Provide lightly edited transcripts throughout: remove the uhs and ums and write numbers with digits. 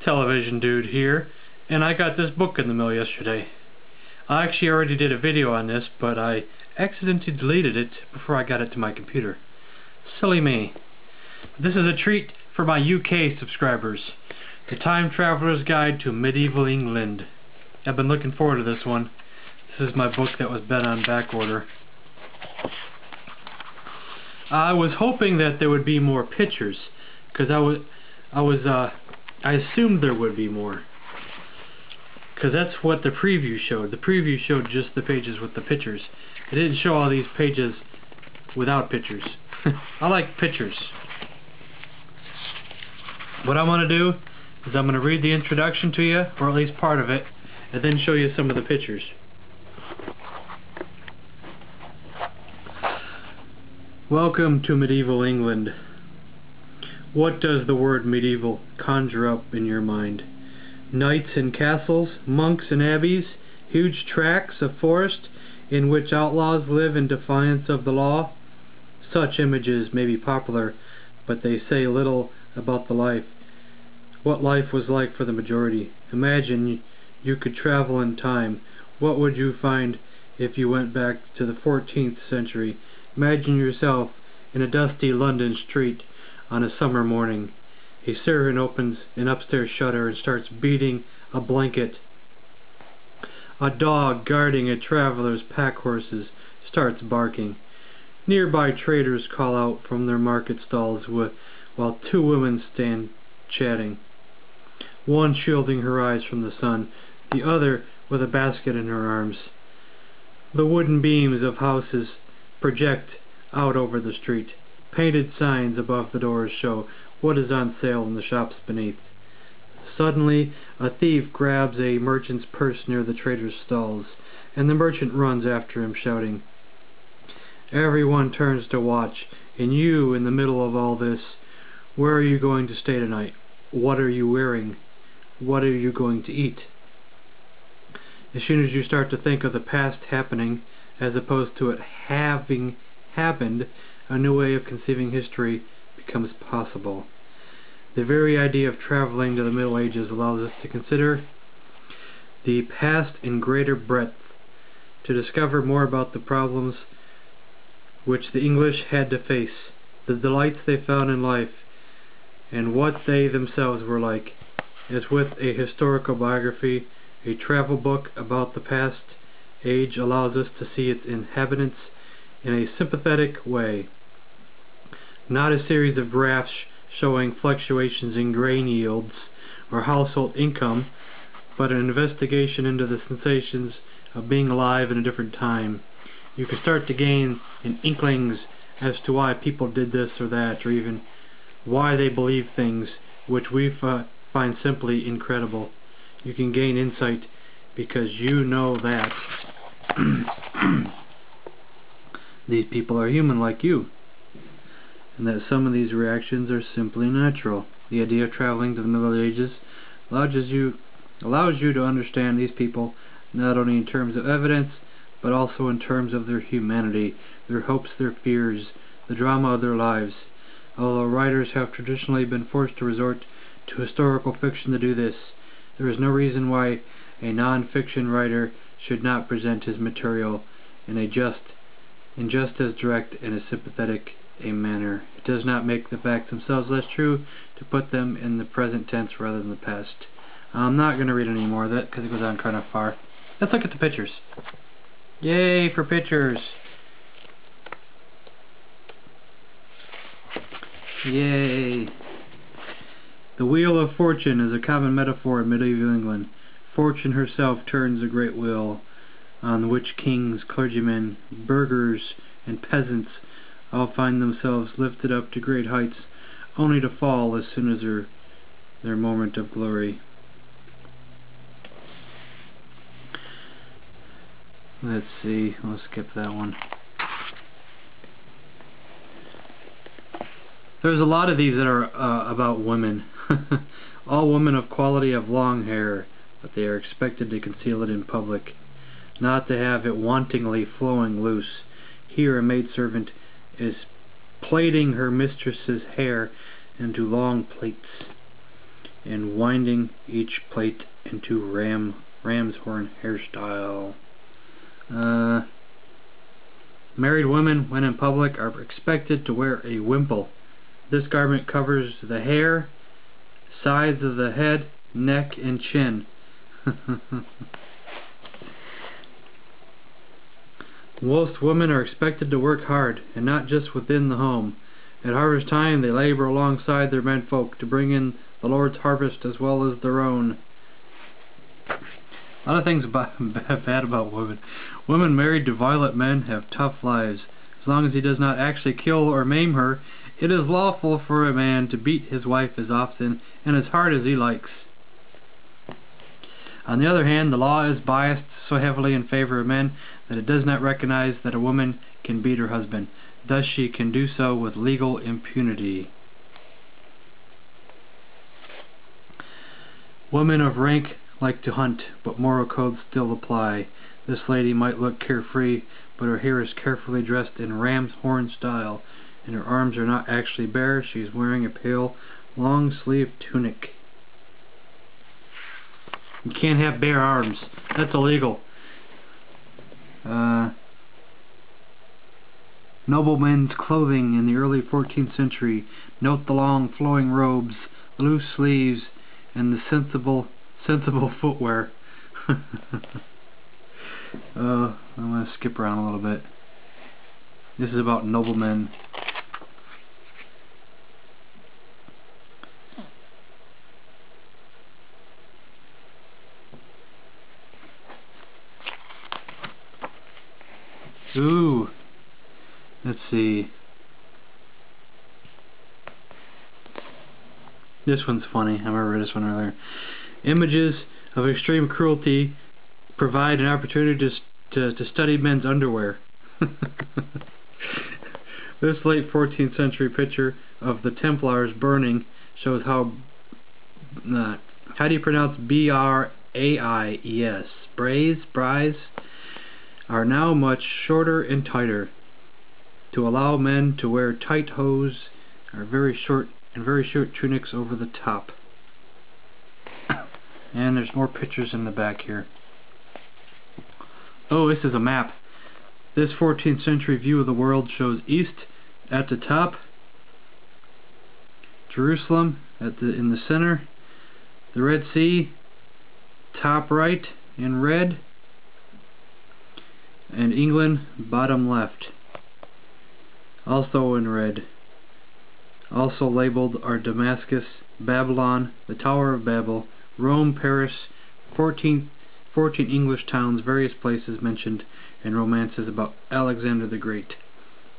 IntellivisionDude here, and I got this book in the mail yesterday. I actually already did a video on this, but I accidentally deleted it before I got it to my computer. Silly me. This is a treat for my UK subscribers. The Time Traveler's Guide to Medieval England. I've been looking forward to this one. This is my book that was been on back order. I was hoping that there would be more pictures, because I assumed there would be more, because that's what the preview showed. The preview showed just the pages with the pictures. It didn't show all these pages without pictures. I like pictures. What I want to do is I'm going to read the introduction to you, or at least part of it, and then show you some of the pictures. Welcome to medieval England. What does the word medieval conjure up in your mind? Knights and castles, monks and abbeys, huge tracts of forest in which outlaws live in defiance of the law? Such images may be popular, but they say little about the life. What life was like for the majority. Imagine you could travel in time. What would you find if you went back to the 14th century? Imagine yourself in a dusty London street on a summer morning. A servant opens an upstairs shutter and starts beating a blanket. A dog guarding a traveler's pack horses starts barking. Nearby traders call out from their market stalls while two women stand chatting. One shielding her eyes from the sun, the other with a basket in her arms. The wooden beams of houses project out over the street. Painted signs above the doors show what is on sale in the shops beneath. Suddenly, a thief grabs a merchant's purse near the trader's stalls, and the merchant runs after him, shouting. Everyone turns to watch, and you, in the middle of all this, where are you going to stay tonight? What are you wearing? What are you going to eat? As soon as you start to think of the past happening, as opposed to it having happened, a new way of conceiving history becomes possible. The very idea of traveling to the Middle Ages allows us to consider the past in greater breadth, to discover more about the problems which the English had to face, the delights they found in life, and what they themselves were like. As with a historical biography, a travel book about the past age allows us to see its inhabitants in a sympathetic way. Not a series of graphs showing fluctuations in grain yields or household income, but an investigation into the sensations of being alive in a different time. You can start to gain an inklings as to why people did this or that, or even why they believe things which we find simply incredible. You can gain insight because you know that these people are human like you, and that some of these reactions are simply natural. The idea of traveling to the Middle Ages allows you to understand these people not only in terms of evidence, but also in terms of their humanity, their hopes, their fears, the drama of their lives. Although writers have traditionally been forced to resort to historical fiction to do this, there is no reason why a non-fiction writer should not present his material in just as direct and as sympathetic a manner. It does not make the facts themselves less true to put them in the present tense rather than the past. I'm not going to read any more of that because it goes on kind of far. Let's look at the pictures. Yay for pictures! Yay! The wheel of fortune is a common metaphor in medieval England. Fortune herself turns the great wheel, on which kings, clergymen, burghers, and peasants all find themselves lifted up to great heights, only to fall as soon as their moment of glory. Let's see, we'll skip that one. There's a lot of these that are about women. All women of quality have long hair, but they are expected to conceal it in public, not to have it wantingly flowing loose. Here a maidservant is plaiting her mistress's hair into long plaits. and winding each plait into ram's horn hairstyle. Married women, when in public, are expected to wear a wimple. This garment covers the hair, sides of the head, neck, and chin. Most women are expected to work hard, and not just within the home. At harvest time, they labor alongside their menfolk to bring in the Lord's harvest as well as their own. A lot of things bad about women. Women married to violent men have tough lives. As long as he does not actually kill or maim her, it is lawful for a man to beat his wife as often and as hard as he likes. On the other hand, the law is biased so heavily in favor of men that it does not recognize that a woman can beat her husband. Thus she can do so with legal impunity. Women of rank like to hunt, but moral codes still apply. This lady might look carefree, but her hair is carefully dressed in ram's horn style, and her arms are not actually bare. She is wearing a pale, long-sleeved tunic. You can't have bare arms. That's illegal. Noblemen's clothing in the early 14th century. Note the long flowing robes, the loose sleeves, and the sensible footwear. I'm going to skip around a little bit. This is about noblemen. Ooh. Let's see. This one's funny. I remember this one earlier. Images of extreme cruelty provide an opportunity to study men's underwear. This late 14th century picture of the Templars burning shows how do you pronounce B-R-A-I-E-S? Braise are now much shorter and tighter to allow men to wear tight hose or very short tunics over the top. And there's more pictures in the back here. Oh, this is a map. This 14th century view of the world shows east at the top, Jerusalem in the center, the Red Sea top right in red, and England bottom left also in red. Also labeled are Damascus, Babylon, the Tower of Babel, Rome, Paris, 14 English towns, various places mentioned in romances about Alexander the Great,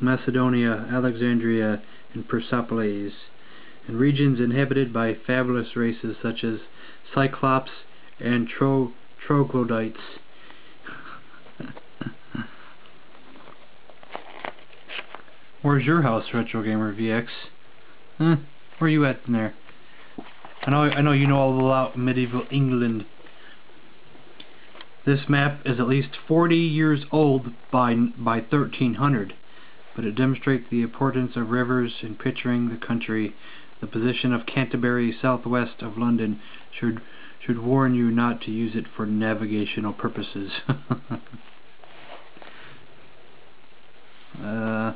Macedonia, Alexandria, and Persepolis, and regions inhabited by fabulous races such as Cyclops and Troglodytes. Where's your house, Retro Gamer VX? Where are you at in there? I know you know all about medieval England. This map is at least 40 years old by 1300, but it demonstrates the importance of rivers in picturing the country. The position of Canterbury, southwest of London, should warn you not to use it for navigational purposes. I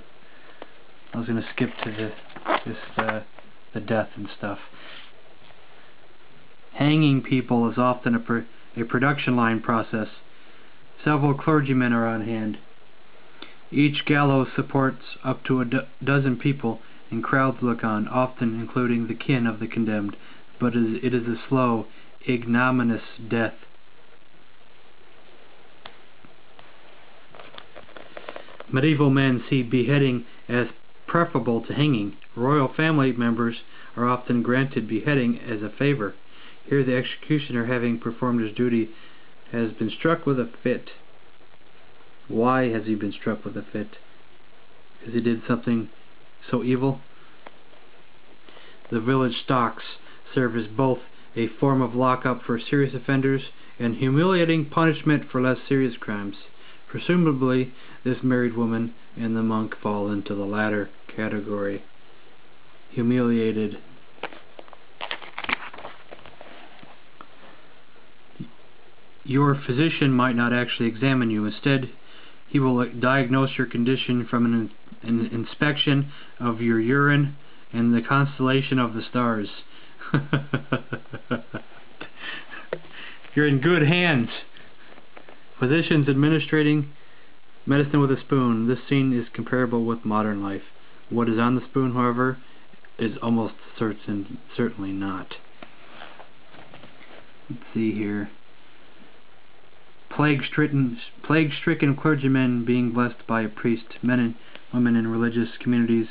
was going to skip to the death and stuff. Hanging people is often a production line process. Several clergymen are on hand. Each gallows supports up to a dozen people, and crowds look on, often including the kin of the condemned. But it is a slow, ignominious death. Medieval men see beheading as preferable to hanging. Royal family members are often granted beheading as a favor. Here the executioner, having performed his duty, has been struck with a fit. Why has he been struck with a fit? Because he did something so evil? The village stocks serve as both a form of lockup for serious offenders and humiliating punishment for less serious crimes. Presumably, this married woman and the monk fall into the latter category. Humiliated. your physician might not actually examine you. Instead, he will diagnose your condition from an inspection of your urine and the constellation of the stars. You're in good hands. Physicians administering medicine with a spoon. This scene is comparable with modern life. What is on the spoon, however, is almost certainly not. Let's see here. Plague-stricken clergymen being blessed by a priest. Men and women in religious communities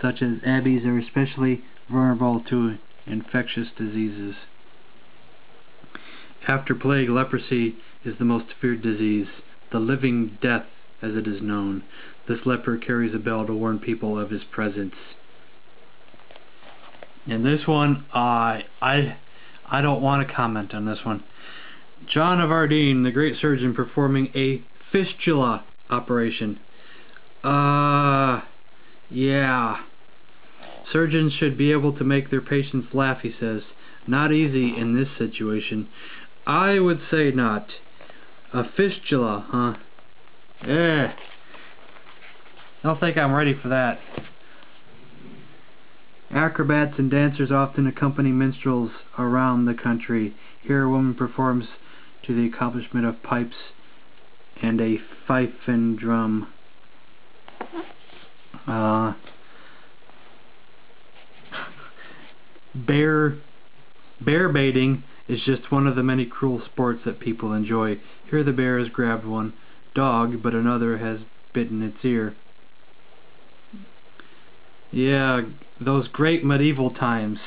such as abbeys are especially vulnerable to infectious diseases. After plague, leprosy is the most feared disease, the living death as it is known. This leper carries a bell to warn people of his presence. And this one, I don't want to comment on this one. John of Ardenne, the great surgeon, performing a fistula operation. Yeah. Surgeons should be able to make their patients laugh, he says. Not easy in this situation. I would say not. A fistula, huh? I don't think I'm ready for that. Acrobats and dancers often accompany minstrels around the country. Here a woman performs to the accompaniment of pipes and a fife and drum. Bear baiting is just one of the many cruel sports that people enjoy. Here the bear has grabbed one dog, but another has bitten its ear. Yeah, those great medieval times.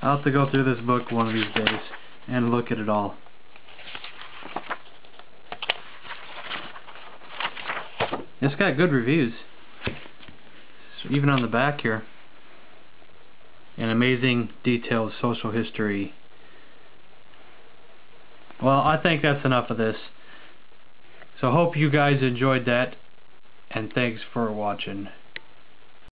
I'll have to go through this book one of these days and look at it all. It's got good reviews, even on the back here. An amazing detailed social history. Well, I think that's enough of this. So hope you guys enjoyed that, and thanks for watching.